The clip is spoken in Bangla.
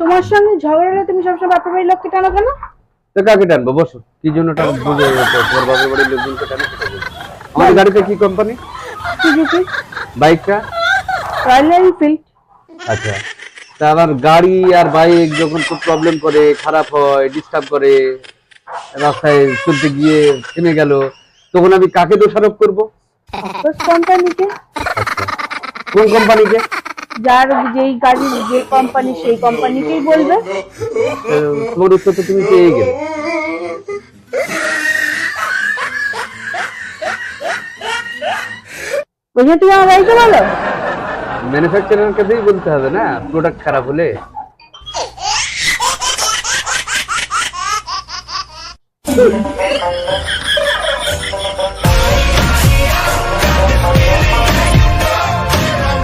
তোমার সঙ্গে ঝগড়া হলে তুমি সবসময় বাপের বাড়ির লোককে টানো কেন? তো কাকে টানবো? বসো। কি জন্য টানবো বুঝে গেছে, তোর বাপের বাড়ির লোকজনকে টানো সেটা বলো। আমার গাড়িতে কি কোম্পানি? সুজুকি। বাইকটা? Royal Enfield. আচ্ছা, তা আবার গাড়ি আর বাইক যখন খুব প্রবলেম করে, খারাপ হয়, ডিস্টার্ব করে, রাস্তায় চলতে গিয়ে থেমে গেল, তখন আমি কাকে দোষারোপ করব? কোম্পানিকে। কোন কোম্পানিকে? যার যেই গাড়ির যে কোম্পানি সেই কোম্পানিকেই বলবে। তোমার উত্তর তো তুমি পেয়ে গেলে। বুঝে তুমি আমার বাড়িতে বলো। ম্যানুফ্যাকচারার কাছেই বলতে হবে না, প্রোডাক্ট খারাপ হলে।